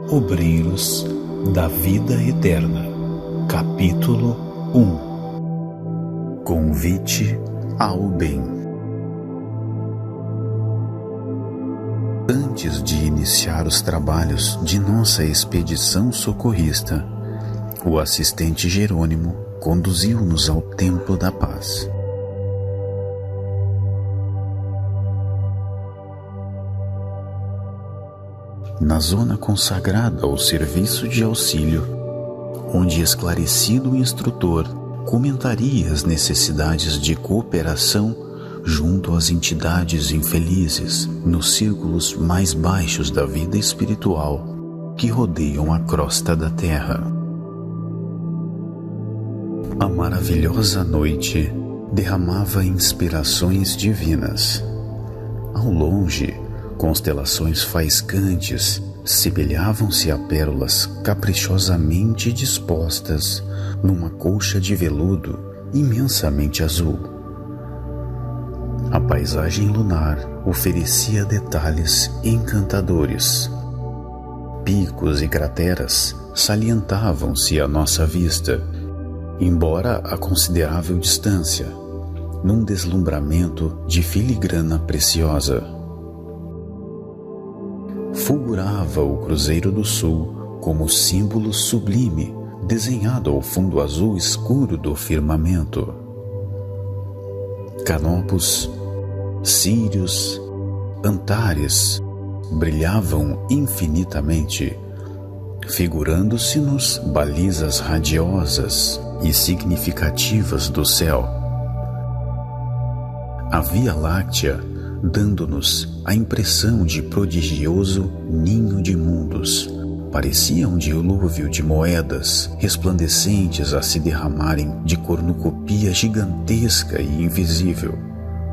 Obreiros da Vida Eterna, Capítulo 1. Convite ao Bem. Antes de iniciar os trabalhos de nossa expedição socorrista, o assistente Jerônimo conduziu-nos ao Templo da Paz. Na zona consagrada ao serviço de auxílio, onde esclarecido instrutor comentaria as necessidades de cooperação junto às entidades infelizes nos círculos mais baixos da vida espiritual que rodeiam a crosta da Terra. A maravilhosa noite derramava inspirações divinas. Ao longe, constelações faiscantes semelhavam-se a pérolas caprichosamente dispostas numa colcha de veludo imensamente azul. A paisagem lunar oferecia detalhes encantadores. Picos e crateras salientavam-se à nossa vista, embora a considerável distância, num deslumbramento de filigrana preciosa. Fulgurava o Cruzeiro do Sul como símbolo sublime desenhado ao fundo azul escuro do firmamento. Canopus, círios, antares brilhavam infinitamente, figurando-se-nos balizas radiosas e significativas do céu. A Via Láctea dando-nos a impressão de prodigioso ninho de mundos. Parecia um dilúvio de moedas resplandecentes a se derramarem de cornucopia gigantesca e invisível,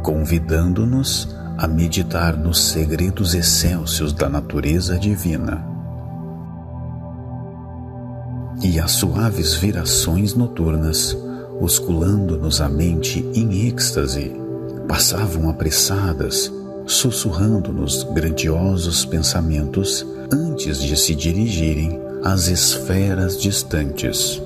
convidando-nos a meditar nos segredos excélsios da natureza divina. E as suaves virações noturnas, osculando-nos a mente em êxtase, passavam apressadas, sussurrando-nos grandiosos pensamentos antes de se dirigirem às esferas distantes.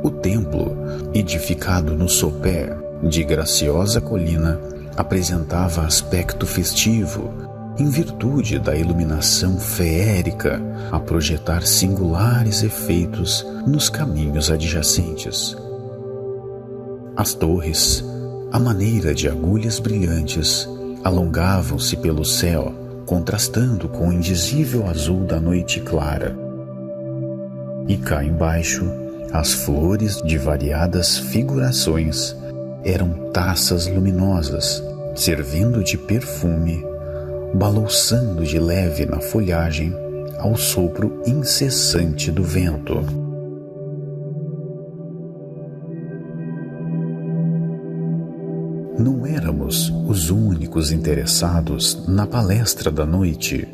O templo, edificado no sopé de graciosa colina, apresentava aspecto festivo, em virtude da iluminação feérica a projetar singulares efeitos nos caminhos adjacentes. As torres, à maneira de agulhas brilhantes, alongavam-se pelo céu, contrastando com o indizível azul da noite clara. E cá embaixo, as flores de variadas figurações eram taças luminosas, servindo de perfume, balouçando de leve na folhagem ao sopro incessante do vento. Não éramos os únicos interessados na palestra da noite,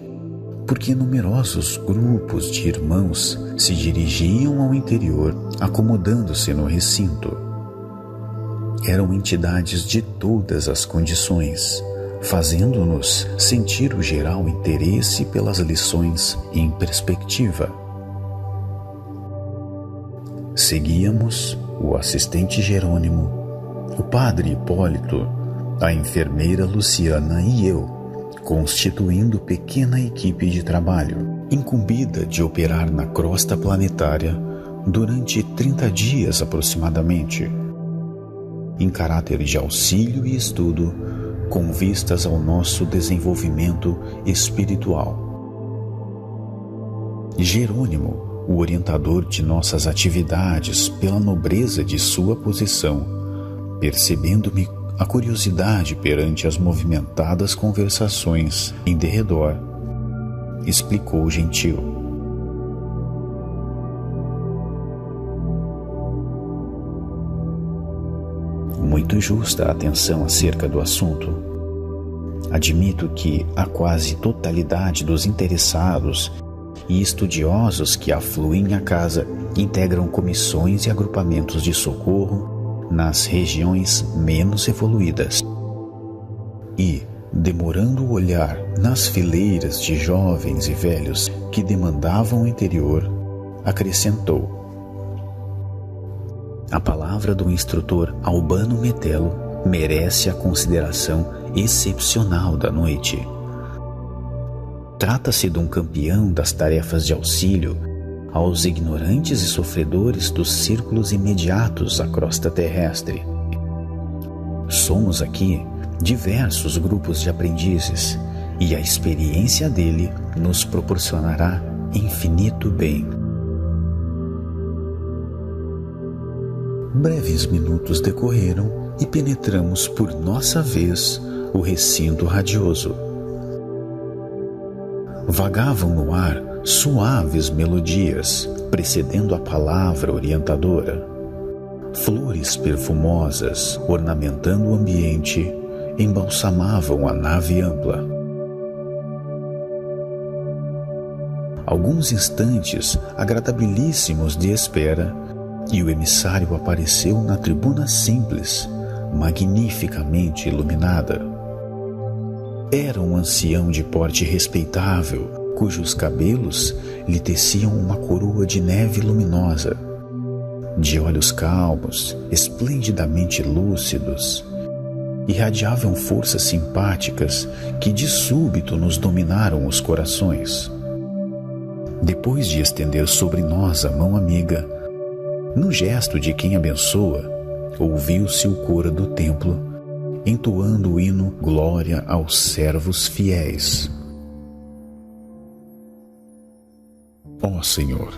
porque numerosos grupos de irmãos se dirigiam ao interior, acomodando-se no recinto. Eram entidades de todas as condições, fazendo-nos sentir o geral interesse pelas lições em perspectiva. Seguíamos o assistente Jerônimo, o padre Hipólito, a enfermeira Luciana e eu, constituindo pequena equipe de trabalho, incumbida de operar na crosta planetária durante 30 dias aproximadamente, em caráter de auxílio e estudo, com vistas ao nosso desenvolvimento espiritual. Jerônimo, o orientador de nossas atividades pela nobreza de sua posição, percebendo-me a curiosidade perante as movimentadas conversações em derredor, explicou gentil: muito justa a atenção acerca do assunto. Admito que a quase totalidade dos interessados e estudiosos que afluem à casa integram comissões e agrupamentos de socorro nas regiões menos evoluídas. E, demorando o olhar nas fileiras de jovens e velhos que demandavam o interior, acrescentou: a palavra do instrutor Albano Metelo merece a consideração excepcional da noite. Trata-se de um campeão das tarefas de auxílio aos ignorantes e sofredores dos círculos imediatos à crosta terrestre. Somos aqui diversos grupos de aprendizes e a experiência dele nos proporcionará infinito bem. Breves minutos decorreram e penetramos por nossa vez o recinto radioso. Vagavam no ar suaves melodias, precedendo a palavra orientadora. Flores perfumosas, ornamentando o ambiente, embalsamavam a nave ampla. Alguns instantes agradabilíssimos de espera, e o emissário apareceu na tribuna simples, magnificamente iluminada. Era um ancião de porte respeitável, cujos cabelos lhe teciam uma coroa de neve luminosa. De olhos calmos, esplendidamente lúcidos, irradiavam forças simpáticas que de súbito nos dominaram os corações. Depois de estender sobre nós a mão amiga, no gesto de quem abençoa, ouviu-se o coro do templo, entoando o hino Glória aos servos fiéis. Ó Senhor,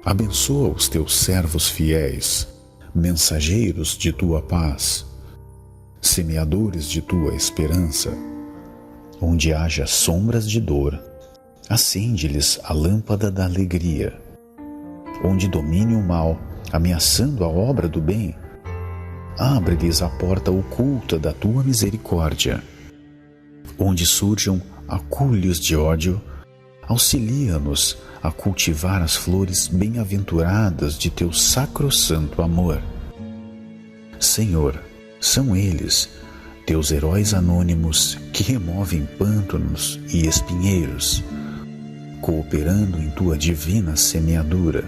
abençoa os teus servos fiéis, mensageiros de tua paz, semeadores de tua esperança. Onde haja sombras de dor, acende-lhes a lâmpada da alegria. Onde domine o mal, ameaçando a obra do bem, abre-lhes a porta oculta da tua misericórdia. Onde surjam acúlios de ódio, auxilia-nos a cultivar as flores bem-aventuradas de teu sacrossanto amor. Senhor, são eles, teus heróis anônimos que removem pântanos e espinheiros, cooperando em tua divina semeadura.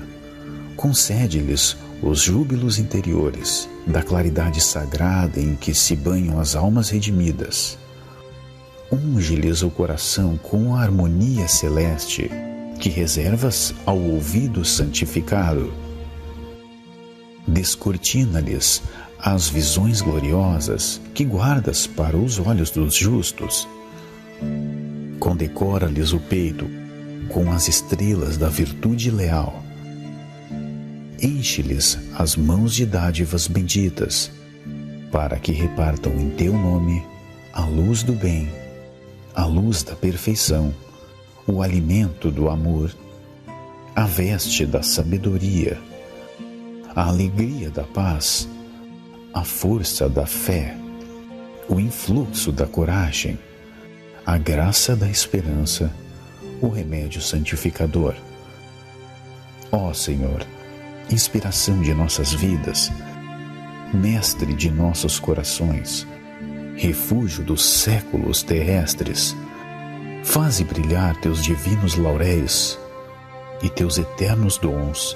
Concede-lhes os júbilos interiores da claridade sagrada em que se banham as almas redimidas. Unge-lhes o coração com a harmonia celeste que reservas ao ouvido santificado. Descortina-lhes as visões gloriosas que guardas para os olhos dos justos. Condecora-lhes o peito com as estrelas da virtude leal. Enche-lhes as mãos de dádivas benditas, para que repartam em teu nome a luz do bem, a luz da perfeição, o alimento do amor, a veste da sabedoria, a alegria da paz, a força da fé, o influxo da coragem, a graça da esperança, o remédio santificador. Ó Senhor, inspiração de nossas vidas, mestre de nossos corações, refúgio dos séculos terrestres, faze brilhar teus divinos lauréis e teus eternos dons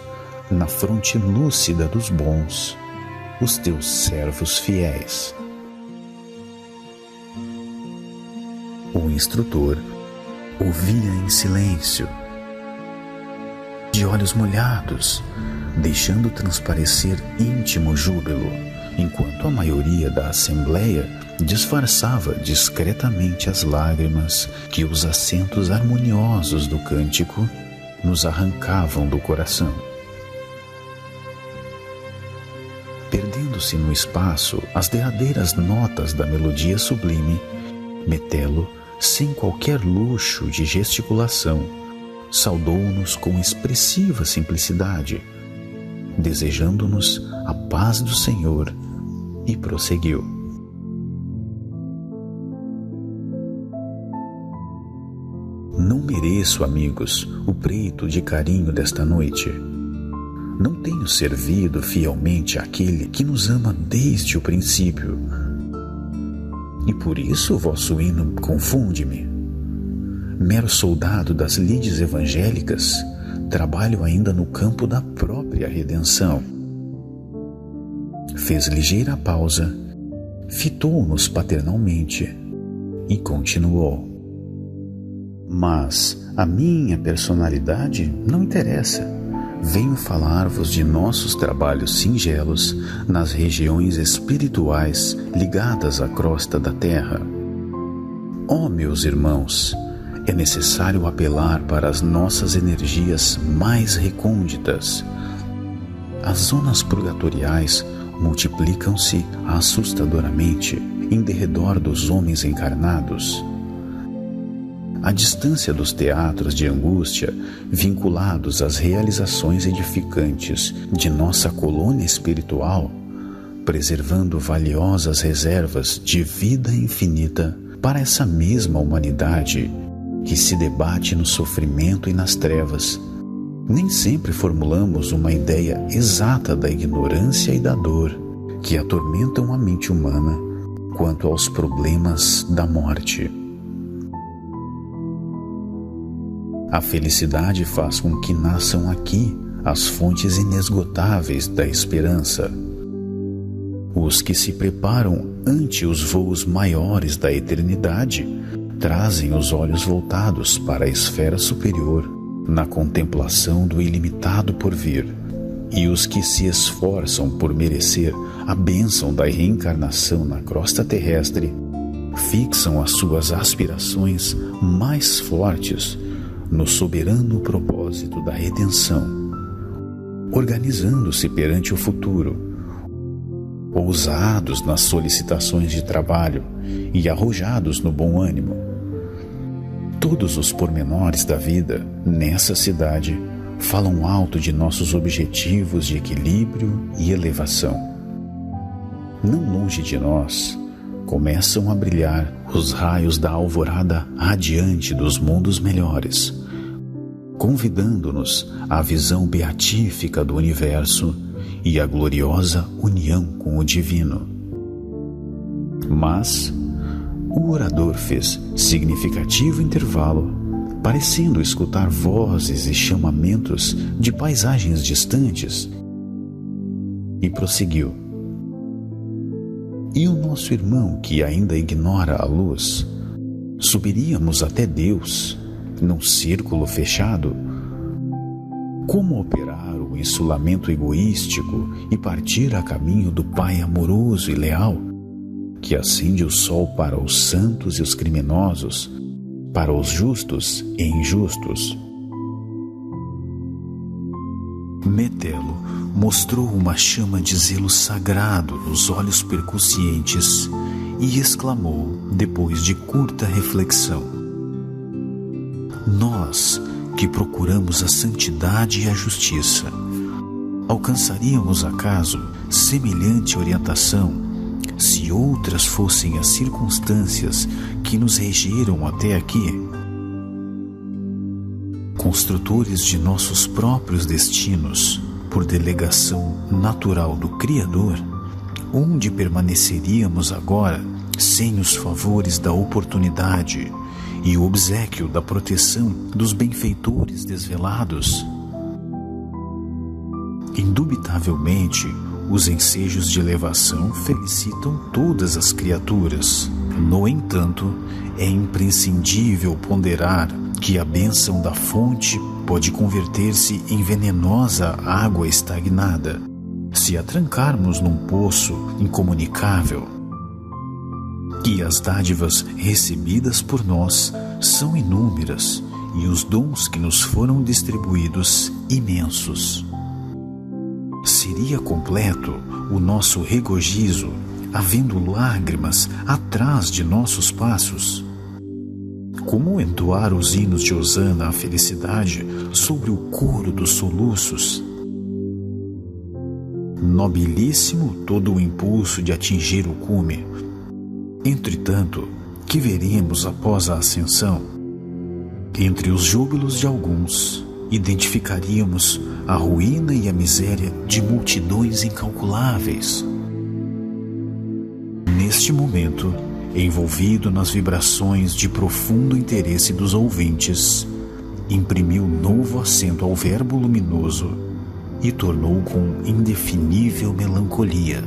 na fronte lúcida dos bons, os teus servos fiéis. O instrutor ouvia em silêncio, de olhos molhados, deixando transparecer íntimo júbilo, enquanto a maioria da assembleia disfarçava discretamente as lágrimas que os acentos harmoniosos do cântico nos arrancavam do coração. Perdendo-se no espaço as derradeiras notas da melodia sublime, Metelo, sem qualquer luxo de gesticulação, saudou-nos com expressiva simplicidade, desejando-nos a paz do Senhor, e prosseguiu. Não mereço, amigos, o preito de carinho desta noite. Não tenho servido fielmente àquele que nos ama desde o princípio. e por isso vosso hino confunde-me. Mero soldado das lides evangélicas, trabalho ainda no campo da própria redenção. Fez ligeira pausa, fitou-nos paternalmente e continuou. Mas a minha personalidade não interessa. Venho falar-vos de nossos trabalhos singelos nas regiões espirituais ligadas à crosta da terra. Ó meus irmãos, é necessário apelar para as nossas energias mais recônditas. As zonas purgatoriais multiplicam-se assustadoramente em derredor dos homens encarnados. A distância dos teatros de angústia, vinculados às realizações edificantes de nossa colônia espiritual, preservando valiosas reservas de vida infinita para essa mesma humanidade que se debate no sofrimento e nas trevas, nem sempre formulamos uma ideia exata da ignorância e da dor que atormentam a mente humana quanto aos problemas da morte. A felicidade faz com que nasçam aqui as fontes inesgotáveis da esperança. Os que se preparam ante os voos maiores da eternidade trazem os olhos voltados para a esfera superior na contemplação do ilimitado porvir. E os que se esforçam por merecer a bênção da reencarnação na crosta terrestre fixam as suas aspirações mais fortes no soberano propósito da redenção, organizando-se perante o futuro, ousados nas solicitações de trabalho e arrojados no bom ânimo. Todos os pormenores da vida nessa cidade falam alto de nossos objetivos de equilíbrio e elevação. Não longe de nós começam a brilhar os raios da alvorada radiante dos mundos melhores, convidando-nos à visão beatífica do universo e à gloriosa união com o divino. Mas o orador fez significativo intervalo, parecendo escutar vozes e chamamentos de paisagens distantes, e prosseguiu. E o nosso irmão, que ainda ignora a luz, subiríamos até Deus, num círculo fechado? Como operar o insulamento egoístico e partir a caminho do Pai amoroso e leal, que acende o sol para os santos e os criminosos, para os justos e injustos? Metelo mostrou uma chama de zelo sagrado nos olhos percussientes e exclamou, depois de curta reflexão: nós, que procuramos a santidade e a justiça, alcançaríamos acaso semelhante orientação se outras fossem as circunstâncias que nos regeram até aqui? Construtores de nossos próprios destinos, por delegação natural do Criador, onde permaneceríamos agora sem os favores da oportunidade e o obséquio da proteção dos benfeitores desvelados? Indubitavelmente, os ensejos de elevação felicitam todas as criaturas. No entanto, é imprescindível ponderar que a bênção da fonte pode converter-se em venenosa água estagnada se a trancarmos num poço incomunicável. Que as dádivas recebidas por nós são inúmeras e os dons que nos foram distribuídos imensos. Seria completo o nosso regozijo, havendo lágrimas atrás de nossos passos? Como entoar os hinos de hosana à felicidade sobre o coro dos soluços? Nobilíssimo todo o impulso de atingir o cume. Entretanto, que veremos após a ascensão? Entre os júbilos de alguns, identificaríamos a ruína e a miséria de multidões incalculáveis. Neste momento, envolvido nas vibrações de profundo interesse dos ouvintes, imprimiu novo acento ao verbo luminoso e tornou com indefinível melancolia.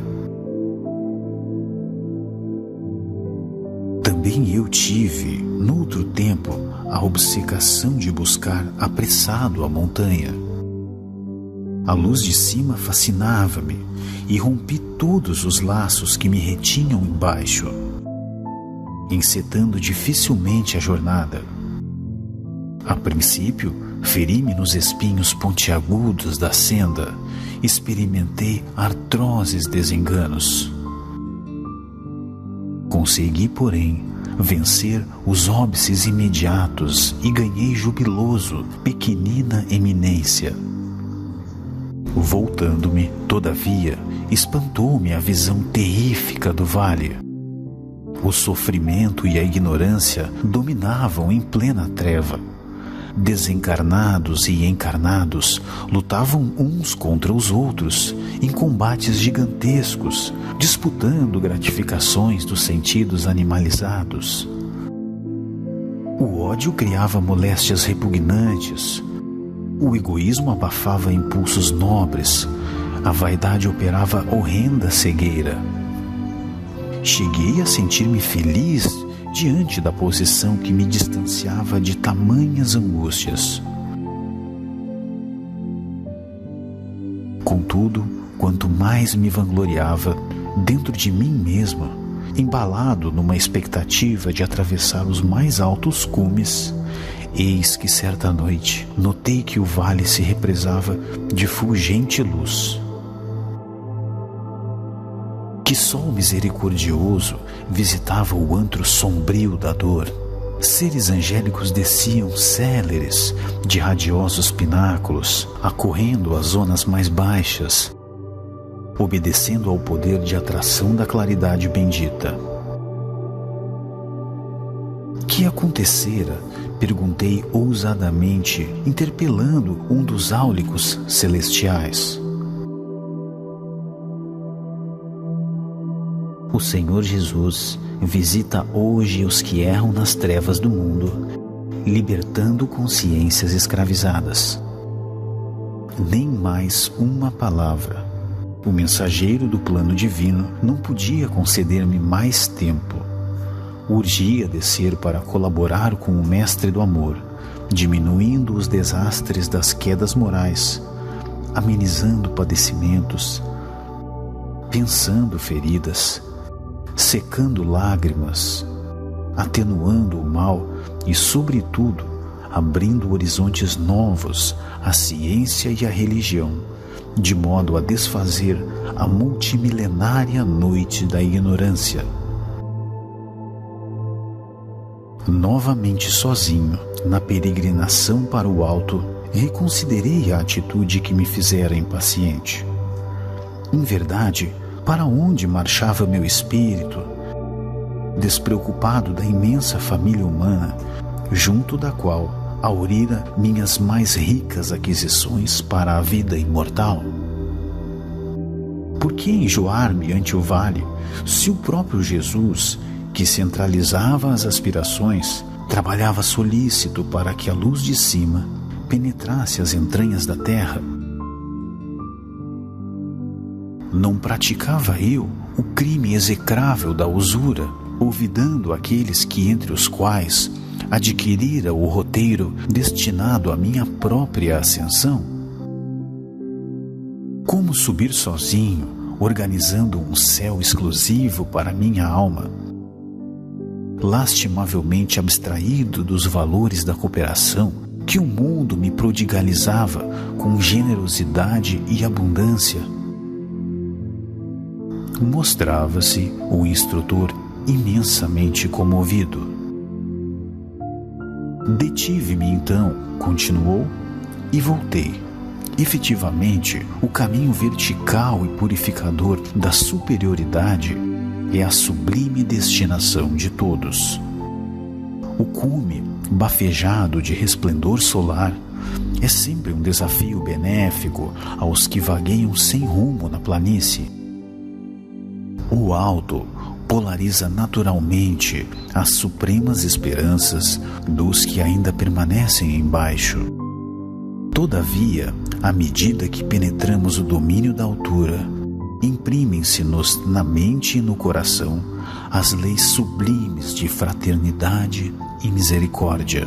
Também eu tive, noutro tempo, a obcecação de buscar apressado a montanha. A luz de cima fascinava-me e rompi todos os laços que me retinham embaixo, encetando dificilmente a jornada. A princípio, feri-me nos espinhos pontiagudos da senda, experimentei atrozes desenganos. Consegui, porém, vencer os óbices imediatos e ganhei jubiloso pequenina eminência. Voltando-me, todavia, espantou-me a visão terrífica do vale. O sofrimento e a ignorância dominavam em plena treva. Desencarnados e encarnados lutavam uns contra os outros em combates gigantescos, disputando gratificações dos sentidos animalizados. O ódio criava moléstias repugnantes, o egoísmo abafava impulsos nobres, a vaidade operava horrenda cegueira. Cheguei a sentir-me feliz diante da posição que me distanciava de tamanhas angústias. Contudo, quanto mais me vangloriava, dentro de mim mesmo, embalado numa expectativa de atravessar os mais altos cumes, eis que certa noite notei que o vale se represava de fulgente luz. Que sol misericordioso visitava o antro sombrio da dor. Seres angélicos desciam céleres de radiosos pináculos, acorrendo as zonas mais baixas, obedecendo ao poder de atração da claridade bendita. Que acontecera? Perguntei ousadamente, interpelando um dos áulicos celestiais. O Senhor Jesus visita hoje os que erram nas trevas do mundo, libertando consciências escravizadas. Nem mais uma palavra. O mensageiro do plano divino não podia conceder-me mais tempo. Urgia descer para colaborar com o Mestre do Amor, diminuindo os desastres das quedas morais, amenizando padecimentos, pensando feridas, secando lágrimas, atenuando o mal e, sobretudo, abrindo horizontes novos à ciência e à religião, de modo a desfazer a multimilenária noite da ignorância. Novamente sozinho, na peregrinação para o alto, reconsiderei a atitude que me fizera impaciente. Em verdade, para onde marchava meu espírito, despreocupado da imensa família humana, junto da qual aurira minhas mais ricas aquisições para a vida imortal? Por que enjoar-me ante o vale, se o próprio Jesus, que centralizava as aspirações, trabalhava solícito para que a luz de cima penetrasse as entranhas da terra? Não praticava eu o crime execrável da usura, olvidando aqueles que entre os quais adquirira o roteiro destinado à minha própria ascensão? Como subir sozinho, organizando um céu exclusivo para minha alma, lastimavelmente abstraído dos valores da cooperação que o mundo me prodigalizava com generosidade e abundância? Mostrava-se o instrutor imensamente comovido. Detive-me então, continuou, e voltei. Efetivamente, o caminho vertical e purificador da superioridade é a sublime destinação de todos. O cume, bafejado de resplendor solar, é sempre um desafio benéfico aos que vagueiam sem rumo na planície. O alto, polariza naturalmente as supremas esperanças dos que ainda permanecem embaixo. Todavia, à medida que penetramos o domínio da altura, imprimem-se-nos na mente e no coração as leis sublimes de fraternidade e misericórdia.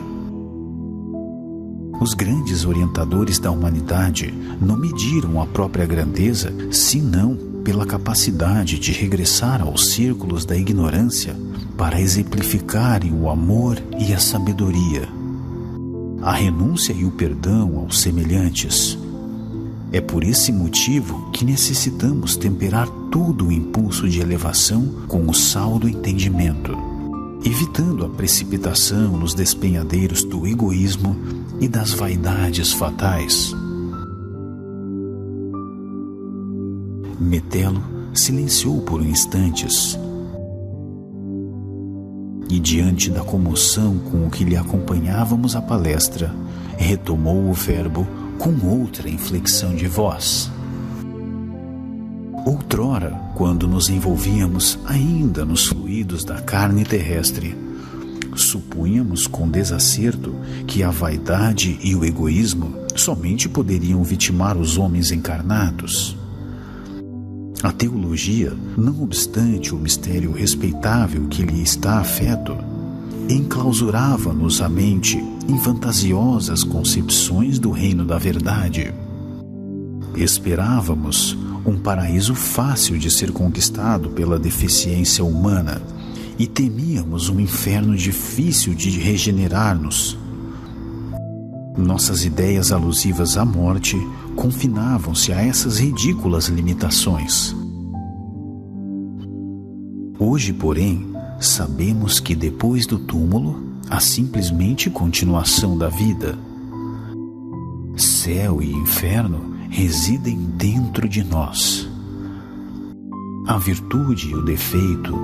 Os grandes orientadores da humanidade não mediram a própria grandeza senão pela capacidade de regressar aos círculos da ignorância para exemplificarem o amor e a sabedoria, a renúncia e o perdão aos semelhantes. É por esse motivo que necessitamos temperar todo o impulso de elevação com o sal do entendimento, evitando a precipitação nos despenhadeiros do egoísmo e das vaidades fatais. Metelo silenciou por instantes e, diante da comoção com o que lhe acompanhávamos a palestra, retomou o verbo com outra inflexão de voz. Outrora, quando nos envolvíamos ainda nos fluidos da carne terrestre, supunhamos com desacerto que a vaidade e o egoísmo somente poderiam vitimar os homens encarnados. A teologia, não obstante o mistério respeitável que lhe está afeto, enclausurava-nos a mente em fantasiosas concepções do reino da verdade. Esperávamos um paraíso fácil de ser conquistado pela deficiência humana e temíamos um inferno difícil de regenerar-nos. Nossas ideias alusivas à morte confinavam-se a essas ridículas limitações. Hoje, porém, sabemos que depois do túmulo há simplesmente continuação da vida. Céu e inferno residem dentro de nós. A virtude e o defeito,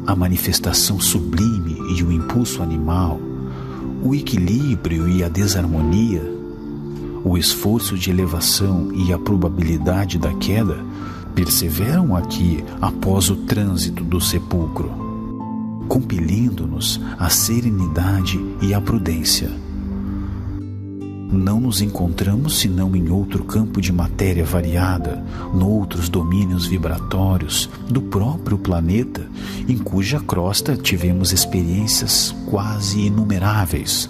a manifestação sublime e o impulso animal, o equilíbrio e a desarmonia, o esforço de elevação e a probabilidade da queda perseveram aqui após o trânsito do sepulcro, compelindo-nos à serenidade e à prudência. Não nos encontramos senão em outro campo de matéria variada, noutros domínios vibratórios do próprio planeta, em cuja crosta tivemos experiências quase inumeráveis.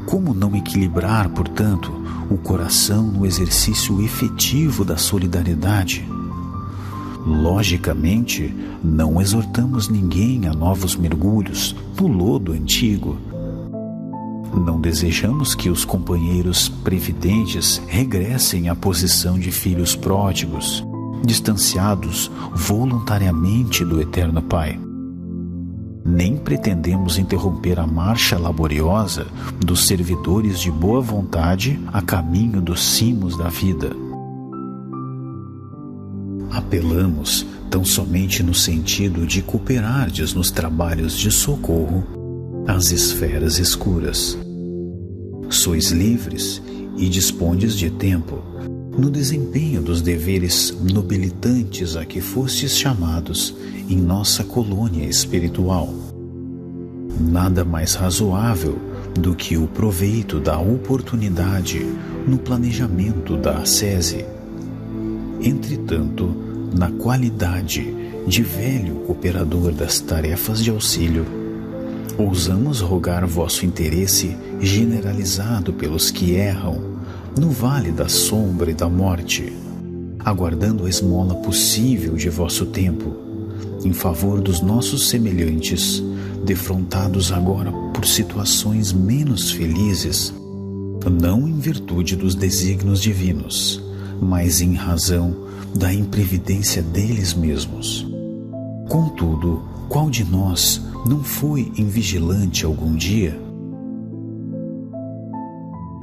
Como não equilibrar, portanto, o coração no exercício efetivo da solidariedade? Logicamente, não exortamos ninguém a novos mergulhos no lodo antigo. Não desejamos que os companheiros previdentes regressem à posição de filhos pródigos, distanciados voluntariamente do Eterno Pai. Nem pretendemos interromper a marcha laboriosa dos servidores de boa vontade a caminho dos cimos da vida. Apelamos tão somente no sentido de cooperardes nos trabalhos de socorro às esferas escuras. Sois livres e dispondes de tempo no desempenho dos deveres nobilitantes a que fostes chamados em nossa colônia espiritual. Nada mais razoável do que o proveito da oportunidade no planejamento da ascese. Entretanto, na qualidade de velho cooperador das tarefas de auxílio, ousamos rogar vosso interesse generalizado pelos que erram no vale da sombra e da morte, aguardando a esmola possível de vosso tempo, em favor dos nossos semelhantes, defrontados agora por situações menos felizes, não em virtude dos desígnios divinos, mas em razão da imprevidência deles mesmos. Contudo, qual de nós não foi invigilante algum dia?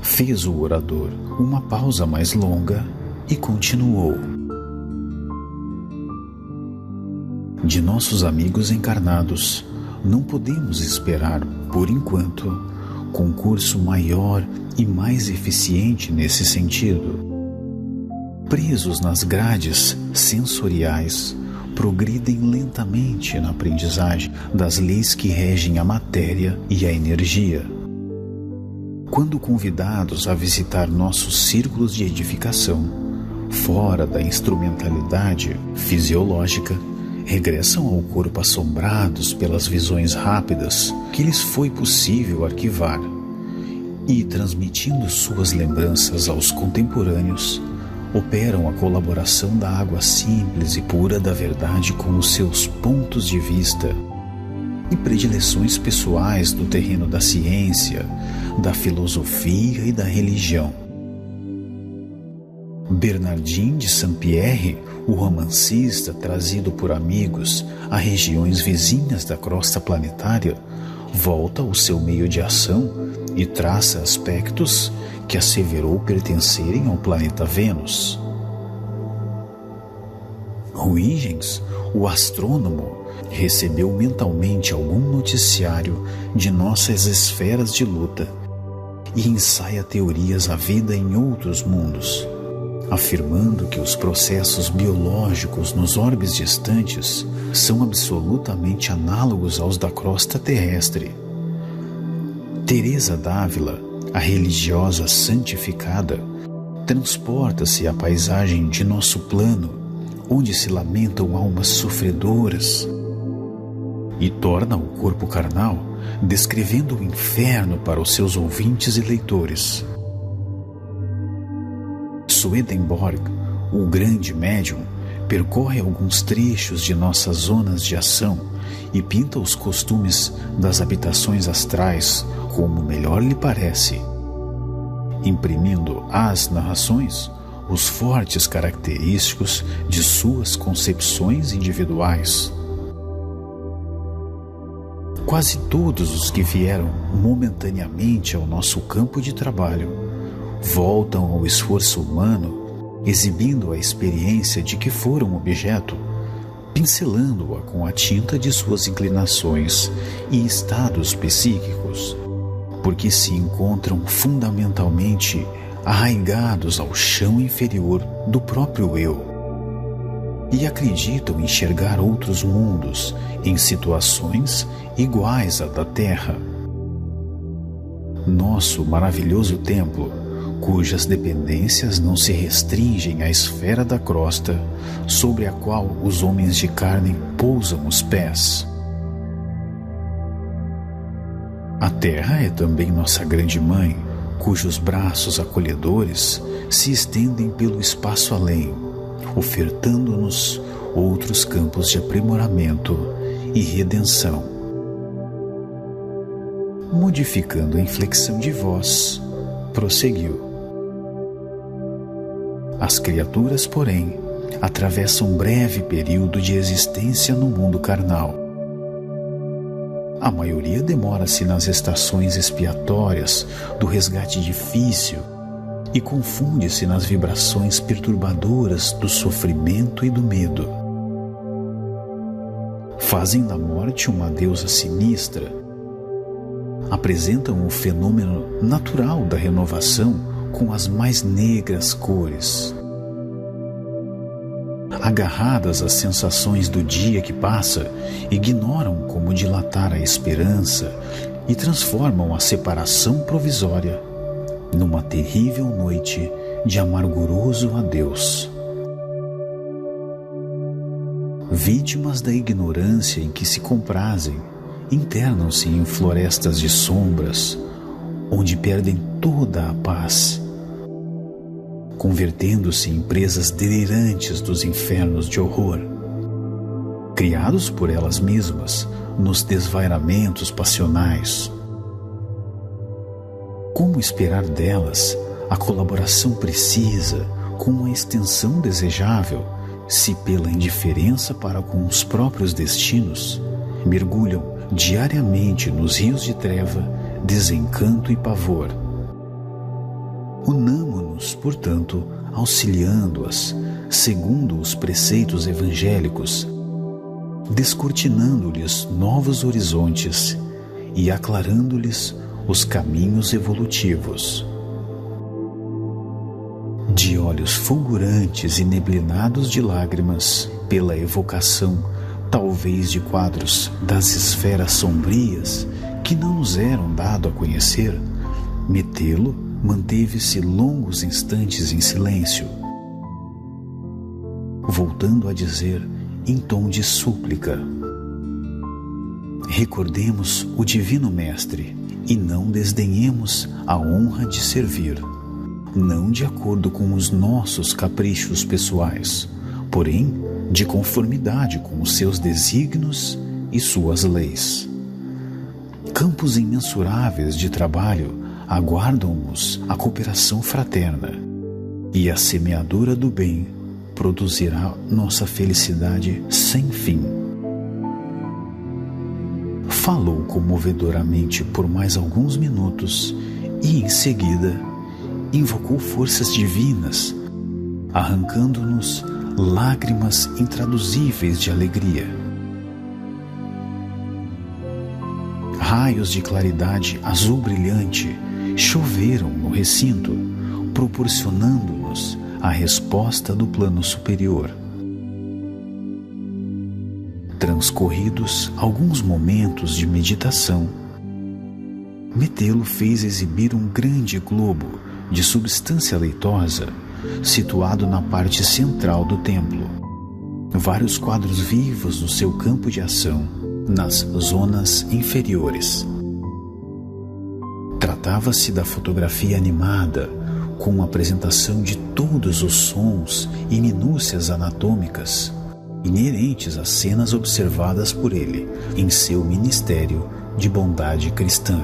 Fez o orador uma pausa mais longa e continuou. De nossos amigos encarnados, não podemos esperar, por enquanto, concurso maior e mais eficiente nesse sentido. Presos nas grades sensoriais, progridem lentamente na aprendizagem das leis que regem a matéria e a energia. Quando convidados a visitar nossos círculos de edificação, fora da instrumentalidade fisiológica, regressam ao corpo assombrados pelas visões rápidas que lhes foi possível arquivar e, transmitindo suas lembranças aos contemporâneos, operam a colaboração da água simples e pura da verdade com os seus pontos de vista e predileções pessoais do terreno da ciência, da filosofia e da religião. Bernardin de Saint-Pierre, o romancista trazido por amigos a regiões vizinhas da crosta planetária, volta ao seu meio de ação e traça aspectos que asseverou pertencerem ao planeta Vênus. Huygens, o astrônomo, recebeu mentalmente algum noticiário de nossas esferas de luta e ensaia teorias à vida em outros mundos, afirmando que os processos biológicos nos orbes distantes são absolutamente análogos aos da crosta terrestre. Teresa d'Ávila, a religiosa santificada, transporta-se à paisagem de nosso plano, onde se lamentam almas sofredoras, e torna o corpo carnal descrevendo o inferno para os seus ouvintes e leitores. Swedenborg, o grande médium, percorre alguns trechos de nossas zonas de ação e pinta os costumes das habitações astrais como melhor lhe parece, imprimindo às narrações os fortes característicos de suas concepções individuais. Quase todos os que vieram momentaneamente ao nosso campo de trabalho voltam ao esforço humano, exibindo a experiência de que foram objeto, pincelando-a com a tinta de suas inclinações e estados psíquicos, porque se encontram fundamentalmente arraigados ao chão inferior do próprio eu e acreditam enxergar outros mundos em situações iguais à da Terra. Nosso maravilhoso templo, cujas dependências não se restringem à esfera da crosta sobre a qual os homens de carne pousam os pés. A Terra é também nossa grande mãe, cujos braços acolhedores se estendem pelo espaço além, ofertando-nos outros campos de aprimoramento e redenção. Modificando a inflexão de voz, prosseguiu. As criaturas, porém, atravessam um breve período de existência no mundo carnal. A maioria demora-se nas estações expiatórias do resgate difícil e confunde-se nas vibrações perturbadoras do sofrimento e do medo. Fazem da morte uma deusa sinistra. Apresentam o fenômeno natural da renovação com as mais negras cores. Agarradas às sensações do dia que passa, ignoram como dilatar a esperança e transformam a separação provisória numa terrível noite de amarguroso adeus. Vítimas da ignorância em que se comprazem, internam-se em florestas de sombras, onde perdem toda a paz, convertendo-se em presas delirantes dos infernos de horror, criados por elas mesmas nos desvairamentos passionais. Como esperar delas a colaboração precisa com a extensão desejável, se pela indiferença para com os próprios destinos mergulham diariamente nos rios de treva, desencanto e pavor? Unamo-nos, portanto, auxiliando-as, segundo os preceitos evangélicos, descortinando-lhes novos horizontes e aclarando-lhes os caminhos evolutivos. de olhos fulgurantes e neblinados de lágrimas, pela evocação, talvez de quadros das esferas sombrias que não nos eram dado a conhecer, Metelo manteve-se longos instantes em silêncio, voltando a dizer em tom de súplica: recordemos o Divino Mestre e não desdenhemos a honra de servir, não de acordo com os nossos caprichos pessoais, porém de conformidade com os seus desígnios e suas leis. Campos imensuráveis de trabalho aguardam-nos a cooperação fraterna, e a semeadura do bem produzirá nossa felicidade sem fim. Falou comovedoramente por mais alguns minutos e, em seguida, invocou forças divinas, arrancando-nos lágrimas intraduzíveis de alegria. Raios de claridade azul brilhante choveram no recinto, proporcionando-nos a resposta do plano superior. Transcorridos alguns momentos de meditação, Metelo fez exibir um grande globo de substância leitosa situado na parte central do templo. Vários quadros vivos no seu campo de ação, nas zonas inferiores. Tratava-se da fotografia animada, com a apresentação de todos os sons e minúcias anatômicas inerentes às cenas observadas por ele em seu ministério de bondade cristã.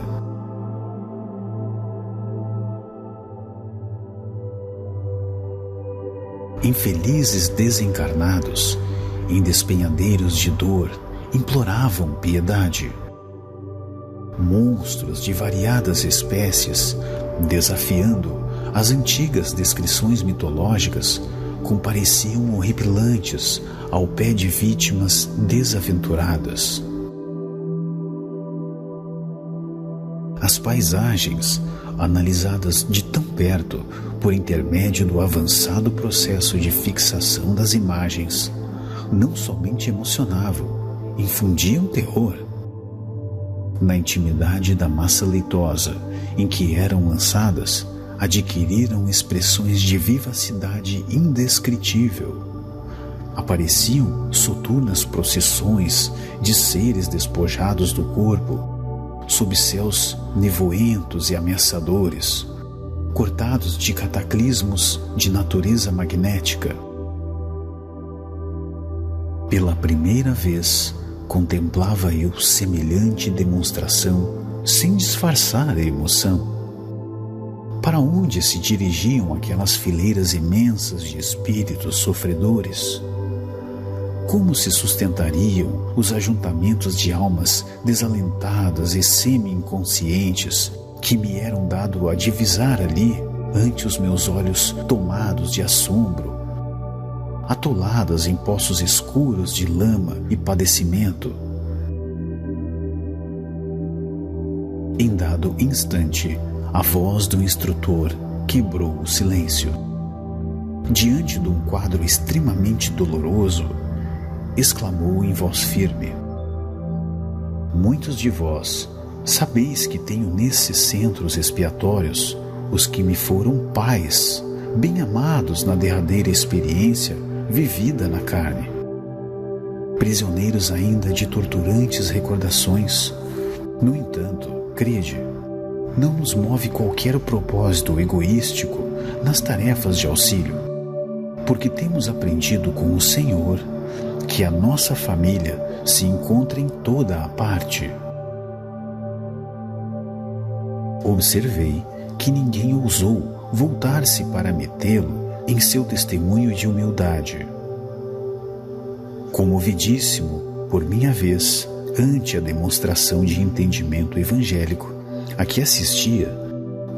Infelizes desencarnados, em despenhadeiros de dor, imploravam piedade. Monstros de variadas espécies, desafiando as antigas descrições mitológicas, compareciam horripilantes ao pé de vítimas desaventuradas. As paisagens, analisadas de tão perto por intermédio do avançado processo de fixação das imagens, não somente emocionavam, infundiam terror. Na intimidade da massa leitosa em que eram lançadas, adquiriram expressões de vivacidade indescritível. Apareciam soturnas procissões de seres despojados do corpo, sob céus nevoentos e ameaçadores, cortados de cataclismos de natureza magnética. Pela primeira vez, contemplava eu semelhante demonstração sem disfarçar a emoção. Para onde se dirigiam aquelas fileiras imensas de espíritos sofredores? Como se sustentariam os ajuntamentos de almas desalentadas e semi-inconscientes que me eram dado a divisar ali ante os meus olhos tomados de assombro, atoladas em poços escuros de lama e padecimento? Em dado instante, a voz do instrutor quebrou o silêncio. Diante de um quadro extremamente doloroso, exclamou em voz firme: muitos de vós sabeis que tenho nesses centros expiatórios os que me foram pais, bem amados na derradeira experiência vivida na carne, prisioneiros ainda de torturantes recordações. No entanto, crede, não nos move qualquer propósito egoístico nas tarefas de auxílio, porque temos aprendido com o Senhor que a nossa família se encontra em toda a parte. Observei que ninguém ousou voltar-se para Metelo em seu testemunho de humildade. Comovidíssimo, por minha vez, ante a demonstração de entendimento evangélico a que assistia,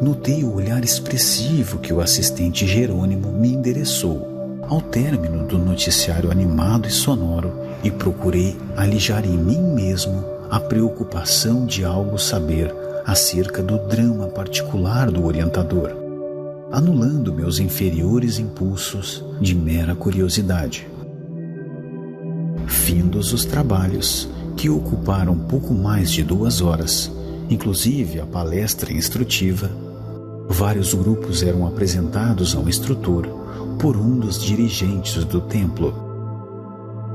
notei o olhar expressivo que o assistente Jerônimo me endereçou ao término do noticiário animado e sonoro, e procurei alijar em mim mesmo a preocupação de algo saber acerca do drama particular do orientador. anulando meus inferiores impulsos de mera curiosidade. Findos os trabalhos, que ocuparam pouco mais de 2 horas, inclusive a palestra instrutiva, vários grupos eram apresentados ao instrutor por um dos dirigentes do templo.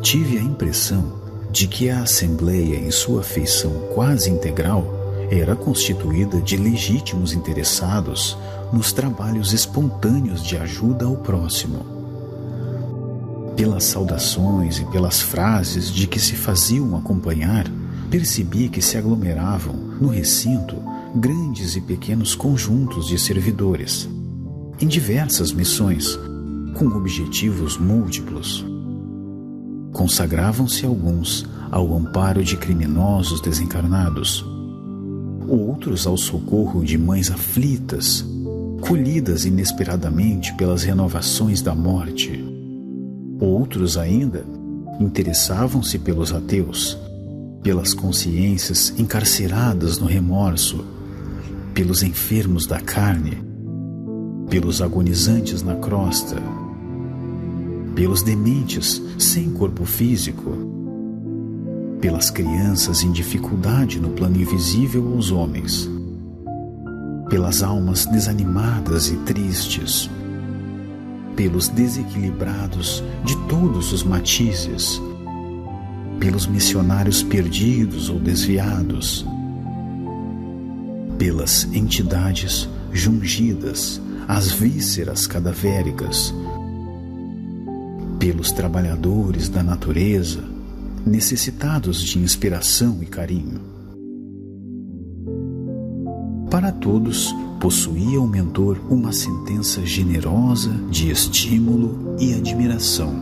Tive a impressão de que a assembleia, em sua feição quase integral, era constituída de legítimos interessados nos trabalhos espontâneos de ajuda ao próximo. Pelas saudações e pelas frases de que se faziam acompanhar, percebi que se aglomeravam no recinto grandes e pequenos conjuntos de servidores, em diversas missões, com objetivos múltiplos. Consagravam-se alguns ao amparo de criminosos desencarnados, outros ao socorro de mães aflitas, colhidas inesperadamente pelas renovações da morte. Outros ainda interessavam-se pelos ateus, pelas consciências encarceradas no remorso, pelos enfermos da carne, pelos agonizantes na crosta, pelos dementes sem corpo físico, pelas crianças em dificuldade no plano invisível aos homens, pelas almas desanimadas e tristes, pelos desequilibrados de todos os matizes, pelos missionários perdidos ou desviados, pelas entidades jungidas às vísceras cadavéricas, pelos trabalhadores da natureza necessitados de inspiração e carinho. Para todos, possuía o mentor uma sentença generosa de estímulo e admiração.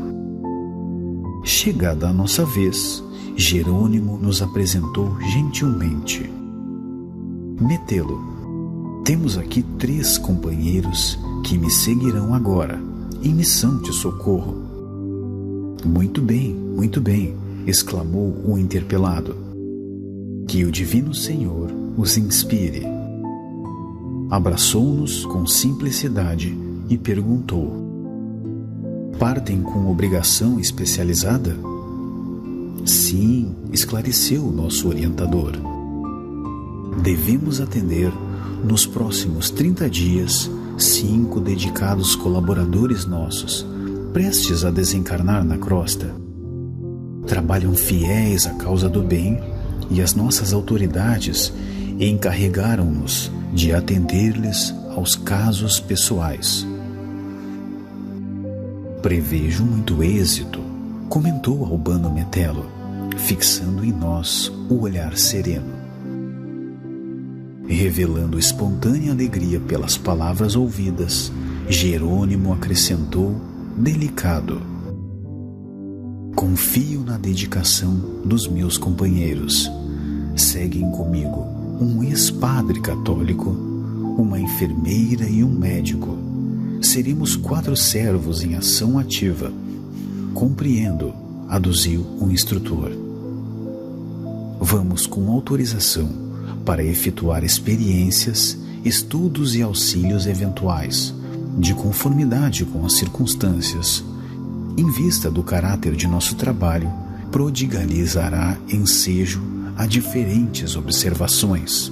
Chegada a nossa vez, Jerônimo nos apresentou gentilmente. Metelo, temos aqui 3 companheiros que me seguirão agora, em missão de socorro. Muito bem, exclamou o interpelado. Que o Divino Senhor os inspire. Abraçou-nos com simplicidade e perguntou: partem com obrigação especializada? Sim, esclareceu o nosso orientador. Devemos atender, nos próximos 30 dias, 5 dedicados colaboradores nossos, prestes a desencarnar na crosta. Trabalham fiéis à causa do bem e as nossas autoridades encarregaram-nos de atender-lhes aos casos pessoais. Prevejo muito êxito, comentou Albano Metelo, fixando em nós o olhar sereno. Revelando espontânea alegria pelas palavras ouvidas, Jerônimo acrescentou, delicado: confio na dedicação dos meus companheiros. Seguem comigo um ex-padre católico, uma enfermeira e um médico. Seremos 4 servos em ação ativa. Compreendo, aduziu o instrutor. Vamos com autorização para efetuar experiências, estudos e auxílios eventuais, de conformidade com as circunstâncias. Em vista do caráter de nosso trabalho, prodigalizará ensejo a diferentes observações.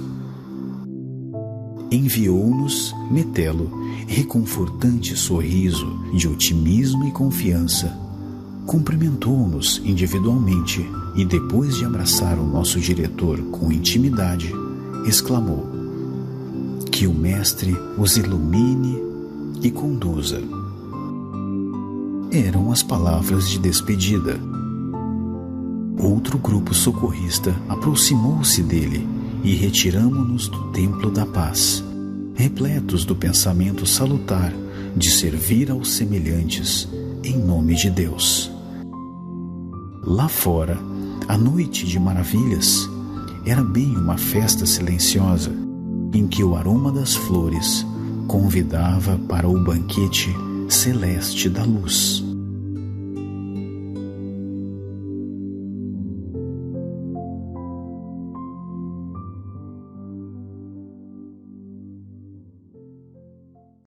Enviou-nos, Metelo, reconfortante sorriso de otimismo e confiança. Cumprimentou-nos individualmente e, depois de abraçar o nosso diretor com intimidade, exclamou: que o Mestre os ilumine e conduza. Eram as palavras de despedida. Outro grupo socorrista aproximou-se dele e retiramo-nos do Templo da Paz, repletos do pensamento salutar de servir aos semelhantes em nome de Deus. Lá fora, a noite de maravilhas era bem uma festa silenciosa em que o aroma das flores convidava para o banquete celeste da luz.